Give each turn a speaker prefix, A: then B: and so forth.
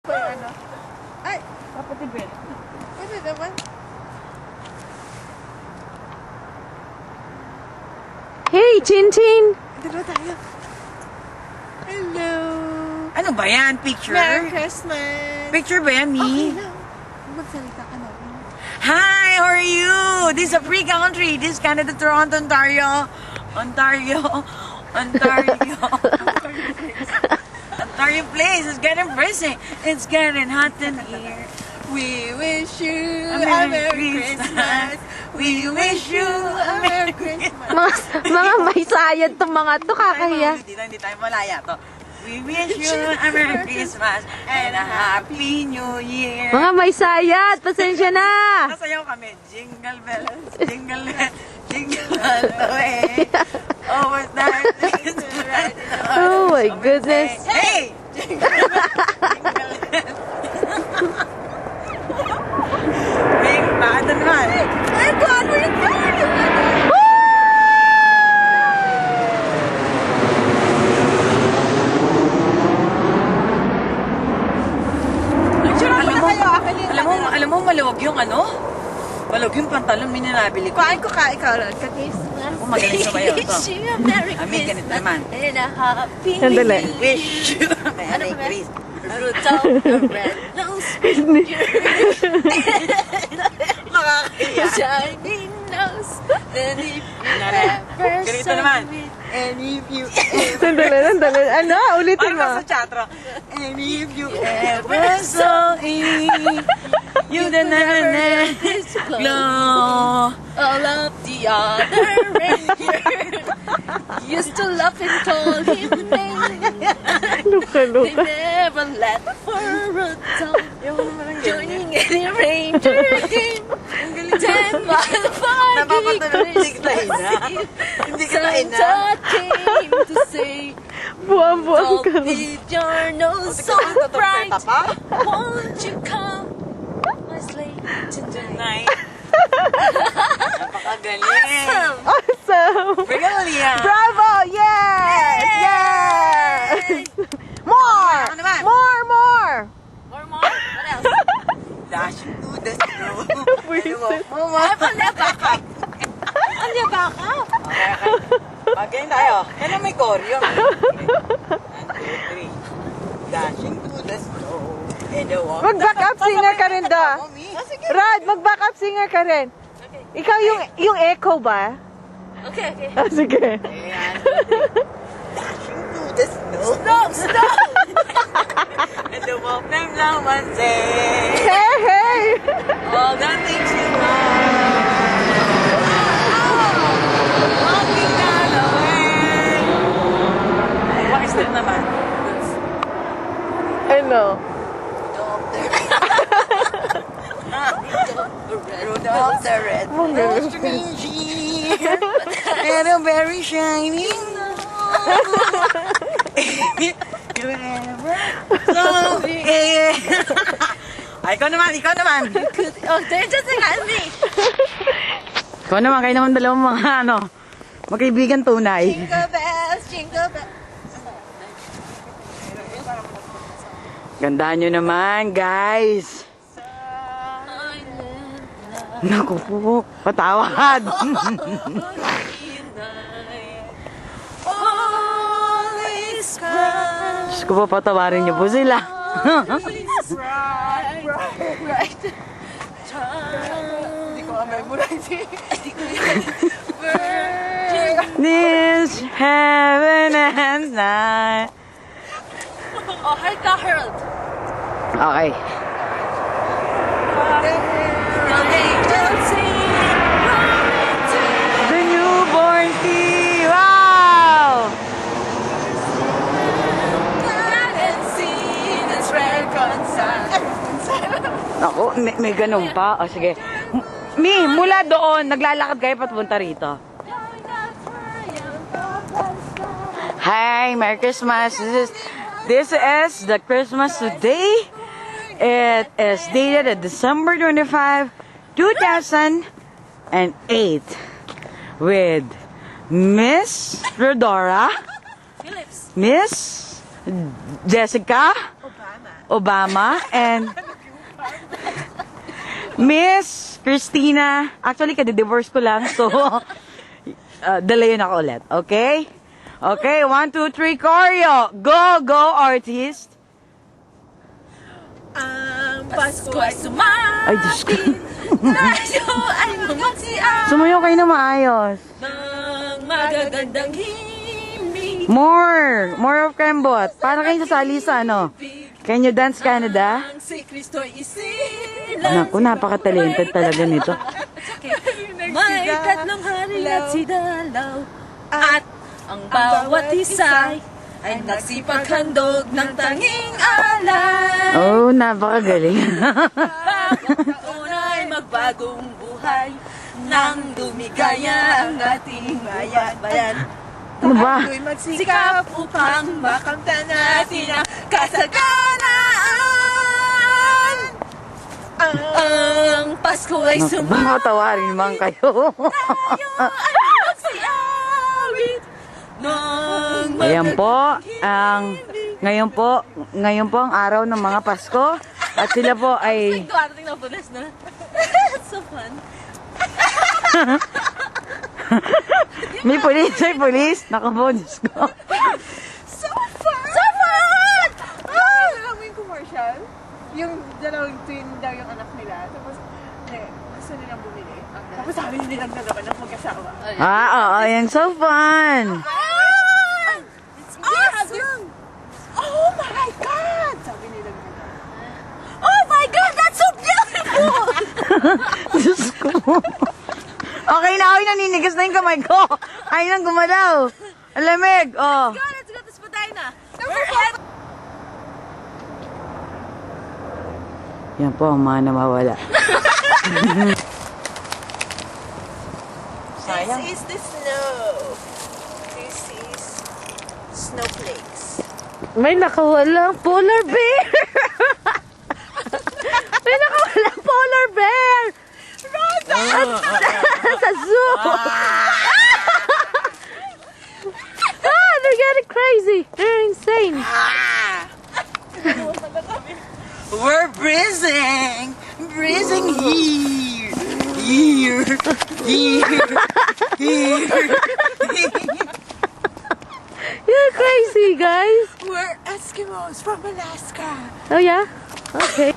A: Ano? Ay!
B: Kapatibin.
A: Pwede naman.
C: Hey, Chin-Chin!
A: Dalawa tayo. Hello!
B: Ano ba yan? Picture?
A: Merry Christmas!
B: Picture ba yan,
A: Okay
B: me?
A: lang. Magsalita ka na.
B: Hi, how are you? This is a free country. This is Canada, Toronto, Ontario. Ontario. Ontario. Ontario place. It's getting freezing. It's getting hot in here.
A: We wish you
B: A
A: a
B: Merry
A: Merry Christmas! We wish you a Merry Christmas!
C: Mga may sayad tong mga to, kakahiya.
B: Hindi tayo malaya to. We wish you a Merry Christmas and a Happy New Year.
C: Mga may sayad, pasensya na!
B: Nasayaw kami. Jingle bells, jingle bells, jingle all the way. Oh, what's that?
C: Oh my goodness.
B: Hey! Jingle bells. Big bad naman.
A: My God, we're going!
B: Alam mo, maluwag yung ano? Maluwag yung pantalon, minanabili ko.
A: Kuhain ko ka, ikaw ron. Ka-Christmas.
B: Ako magaling sumayaw to.
A: Wish you a Merry
B: Amin, ganito
A: Christmas
B: naman.
A: and a Happy
C: Sandali.
A: New Year.
B: Wish you a
A: Ano
B: Merry
A: ba?
B: Christmas.
A: Rudolph the red-nosed
B: Makakahiya.
A: shining nose. And if you ever
B: Ganito
A: saw
B: naman.
A: me,
B: And if you ever...
C: Sandali. Ano? Ulitin
B: Parang
C: mo.
B: sa chatro. And if you ever saw me, you the never
A: this glow.
B: glow.
A: All of the other reindeer used to laugh and call him names. They
C: Luka.
A: never let for Rudolph joining any ranger game. 10-mile party
B: Napapatuloy
A: Christmas
B: na.
A: Eve.
B: Hindi ka na ina.
A: Santa came to say,
C: Buwan-buwan
A: don't
C: ka.
A: leave your nose so bright. Won't you come my sleigh tonight?
B: Tonight. Napakagaling.
C: Awesome!
B: Brilliant.
C: Bravo! Yes! Yes! More!
B: Ano naman?
C: More!
A: More. What else?
B: Dashing to the snow.
C: Buisit.
A: Ay, palibaka. Palibaka.
B: Okay tayo. Kailan may choreo? 1, 2, 3. Dashing to the snow. And the walk.
C: Mag-backup singer ka rin da. Rad, mag-backup singer ka rin. Ikaw yung echo ba?
A: Okay.
C: Ah, sige.
B: Ayan. Dashing to the snow.
A: Stop.
B: And the walk them long and say.
C: Hey!
B: All the things you want. Walking down the way. Ay, what is that naman?
C: Ano?
B: Rudolph the red. Nose reindeer. And a very shiny you ever saw me. Ay, ikaw naman.
A: Oh, they're just at me.
B: Ikaw naman, kayo naman dalawang mga magkaibigan tunay.
A: Jingle bells, jingle bells.
B: Gandahan nyo naman, guys. Naku po, patawad.
A: All is bright.
B: Diyos ko po, patawarin nyo po sila.
A: Right. Hindi ko memorize
B: This heaven and night.
A: Oh, hi, Harold.
B: Okay. The newborn king. Wow! Ako, may ganun pa. O, sige. Mi, mula doon, naglalakad kayo patunta rito. Hi, Merry Christmas. This is the Christmas today. It is dated at December 25, 2008 with Miss Rodora,
A: Phillips.
B: Miss Jessica,
A: Obama.
B: Obama and Miss Christina. Actually, kadi-divorce ko lang. So, dalayan ako ulit. Okay? Okay, 1, 2, 3, choreo. Go, go, artist.
A: Ang Pasko ay sumapit.
B: Ay, Diyos ko.
A: Tayo ay magsiang
B: Sumayo kayo na maayos.
A: ng magagandang himig.
B: More of Kembot. Para kayo sasali sa ano? Can you dance Canada?
A: Ang si Kristo isilang.
B: Naku, napaka-talented talaga nito.
A: May tatlong hari at sidalaw. At ang bawat isa ay nagsipaghandog ng tanging alay.
B: Oh, napakagaling.
A: Taon ay magbagong buhay nang dumigaya ang ating bayan.
B: Ano ba?
A: Tayo'y magsikap upang makamtan natin ang kasaganaan. Ang Pasko ay
B: Naku,
A: sumapit.
B: baka tawarin man kayo.
A: Tayo ay magsiawit ng
B: Ayan po, ngayon po ang araw ng mga Pasko. At sila po ay...
A: Darating na pulis na. So fun.
B: May pulis. Naku po, Diyos ko.
A: So fun! So fun!
C: Alam mo yung commercial? Yung dalawang twin daw yung anak nila. Tapos, gusto nilang bumili. Tapos sabi nilang dalawa ng mag-asawa.
B: Oo, ayan, so fun.
A: It's awesome!
C: Oh my God! Sabi nilang dalawa.
A: Oh my God, that's so beautiful!
B: Diyos ko. Okay na, naninigas na yung kamay ko. Ay nang gumalaw. Ang lamig, oh.
A: Let's go, tapos patay na.
B: Yan po ang mga nawawala. Sayang.
A: This is the snow. This is snowflakes.
C: May nakawalang polar bear! May nakawalang polar bear! Sa zoo! They're getting crazy! They're insane!
B: We're breezing here.
C: You're crazy, guys!
A: We're Eskimos from Alaska.
C: Oh yeah? Okay.